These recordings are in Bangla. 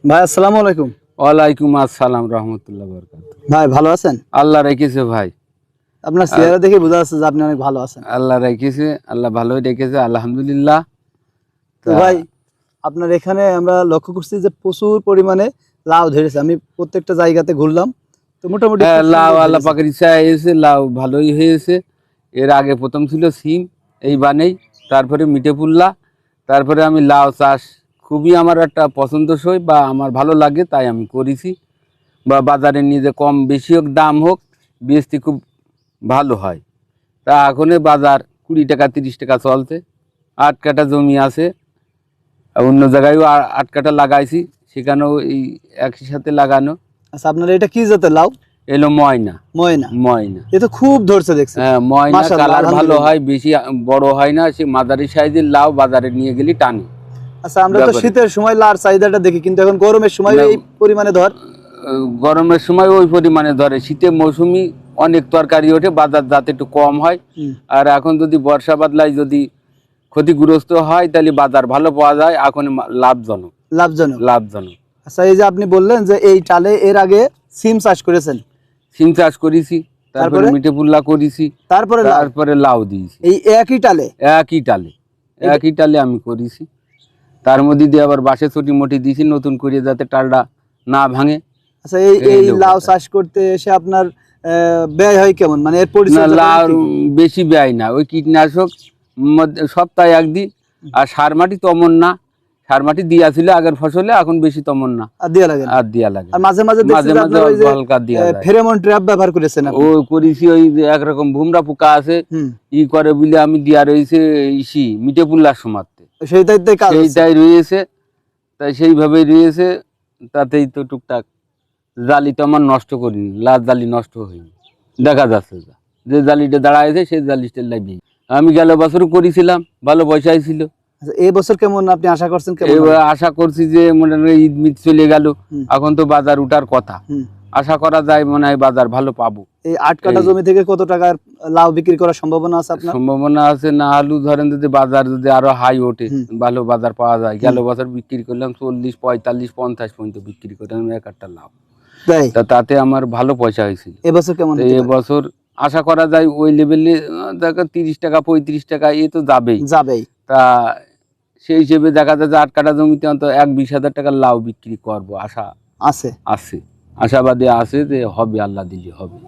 ভাই আসসালামু আলাইকুম। ওয়ালাইকুম আসসালাম রহমতুল্লাহ বরকাতুহ। ভাই ভালো আছেন? আল্লাহ রেখেছে ভাই। আপনার আর চেহারা দেখে বোঝা যাচ্ছে যে আপনি অনেক ভালো আছেন। আল্লাহ রেখেছে, আল্লাহ ভালোই রেখেছে আলহামদুলিল্লাহ। তো তা ভাই আপনার এখানে আমরা লক্ষ্য করছি যে প্রচুর পরিমাণে লাউ ধরেছে। আমি প্রত্যেকটা জায়গাতে ঘুরলাম, তো মোটামুটি হ্যাঁ, খুব লাউ সুন্দর আল্লাহ ধরেছে। পাকের ইচ্ছা হয়েছে, লাউ ভালোই হয়েছে। এর আগে প্রথম ছিল সিম, এই বানেই, তারপরে মিঠেপুল্লা, তারপরে আমি লাউ চাষ খুবই আমার একটা পছন্দসই বা আমার ভালো লাগে, তাই আমি করেছি। বা বাজারে নিয়ে যে কম বেশি হোক দাম হোক, বেচতে খুব ভালো হয়। তা এখন বাজার 20 টাকা 30 টাকা চলছে। 8 কাঠা জমি আছে, আর অন্য জায়গায়ও 8 কাঠা লাগাইছি, সেখানেও এই একই সাথে লাগানো। আচ্ছা, আপনার এটা কি জাতের লাউ? এলো ময়না। ময়না। ময়না, এ তো খুব ধরছে দেখছি। হ্যাঁ ময়না, মাশাআল্লাহ, কালার ভালো আলহামদুলিল্লাহ। হয়, বেশি বড় হয় না, সে মাঝারি সাইজের লাউ বাজারে নিয়ে গেলে টানে। আচ্ছা, আমরা তো ব্যাপারে শীতের সময় লাউর চাহিদাটা দেখি, কিন্তু এখন গরমের সময় না, এই পরিমাণে ধর। গরমের সময় ওই পরিমাণে ধরে, শীতে মৌসুমি অনেক তরকারি ওঠে, বাজার যাতে একটু কম হয়। হুম, আর এখন যদি বর্ষা বাদলায় যদি ক্ষতিগ্রস্ত হয় তাহলে বাজার ভালো পাওয়া যায়, এখন লাভজনক। লাভজনক। লাভজনক। আচ্ছা, এই যে আপনি বললেন যে এই টালে এর আগে সিম চাষ করেছেন, সিম চাষ করেছি, তারপরে তারপরে মিঠেপুল্লা করেছি, তারপরে লাউ, তারপরে লাউ দিয়েছি। এই একই টালে। একই টালে, এটা- একই টালে আমি করেছি। তার মধ্যে দিয়ে আবার বাঁশে ছুটি মুটি দিয়েছি নতুন করে, যাতে টালটা না ভাঙে। আচ্ছা, এই এই এই হলো লাউ কথা। চাষ করতে এসে আপনার ব্যয় হয় কেমন, মানে এর না, পরিচর্যাটা লাউ কি? বেশি ব্যয় না, ওই কীটনাশক সপ্তাহে একদিন। আর সার মাটি তেমন না, সার মাটি দিয়া ছিল আগের ফসলে, এখন বেশি তেমন না, আর দেওয়া লাগে না? আর দিয়া লাগে আর না। মাঝে মাঝে দেখছি মাঝে যে মাঝে আপনার ওই অল্প যে হালকা দিয়া যায়। ফেরোমন ট্র্যাপ ব্যবহার করেছেন ও আপনি। করেছি, ওই যে একরকম ভুমরা পোকা আছে, হুম, ই করে বলে আমি দিয়া রয়েছে ইসি মিঠেপুল্লার সমাতে, সেই দায়িত্বে কাজ হচ্ছে। সেইটাই রয়েছে। তাই সেইভাবেই রয়েছে, তাতেই তো টুকটাক। জালি তো আমার নষ্ট করিনি, লাল জালি নষ্ট হয়নি, দেখা যাচ্ছে যে জালিটা দাঁড়াইছে সেই জালিটা লাগবে। আমি গেল বছরও করেছিলাম, ভালো পয়সাই ছিল। আচ্ছা, এই বছর কেমন আপনি আশা করছেন, কেমন হবে? এবার আশা করছি যে মনে হয় ঈদ মিদ চলে গেল, হুম, এখন তো বাজার উঠার কথা, হুম। আশা করা যায় মনে হয় বাজার ভালো পাবো। এই 8 কাঠা এই জমি থেকে কত টাকার লাউ বিক্রি করার সম্ভাবনা আছে আপনার? সম্ভাবনা আছে, না আলু ধরেন যদি বাজার যদি আরো হাই ওঠে, হুম, ভালো বাজার পাওয়া যায়। গেল হুম। বছর বিক্রি করলাম 40 45 50 পর্যন্ত বিক্রি করলাম এক একটা লাভ। তাই তাতে আমার ভালো পয়সা হয়েছিল। এবছর কেমন তো হতে পারে? এবছর আশা করা যায় ওই লেভেলে, দেখো 30 টাকা 35 টাকা এ তো যাবেই। যাবেই। তা সেই হিসেবে দেখা যায় যে 8 কাঠা জমিতে অন্তত 20,000 টাকার লাউ বিক্রি করবো আশা আছে, আছে, আশাবাদী আছে যে হবে, আল্লাহ দিলে হবে। এই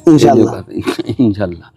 যে ইনশাআল্লাহ। কথা, ইনশাল্লাহ।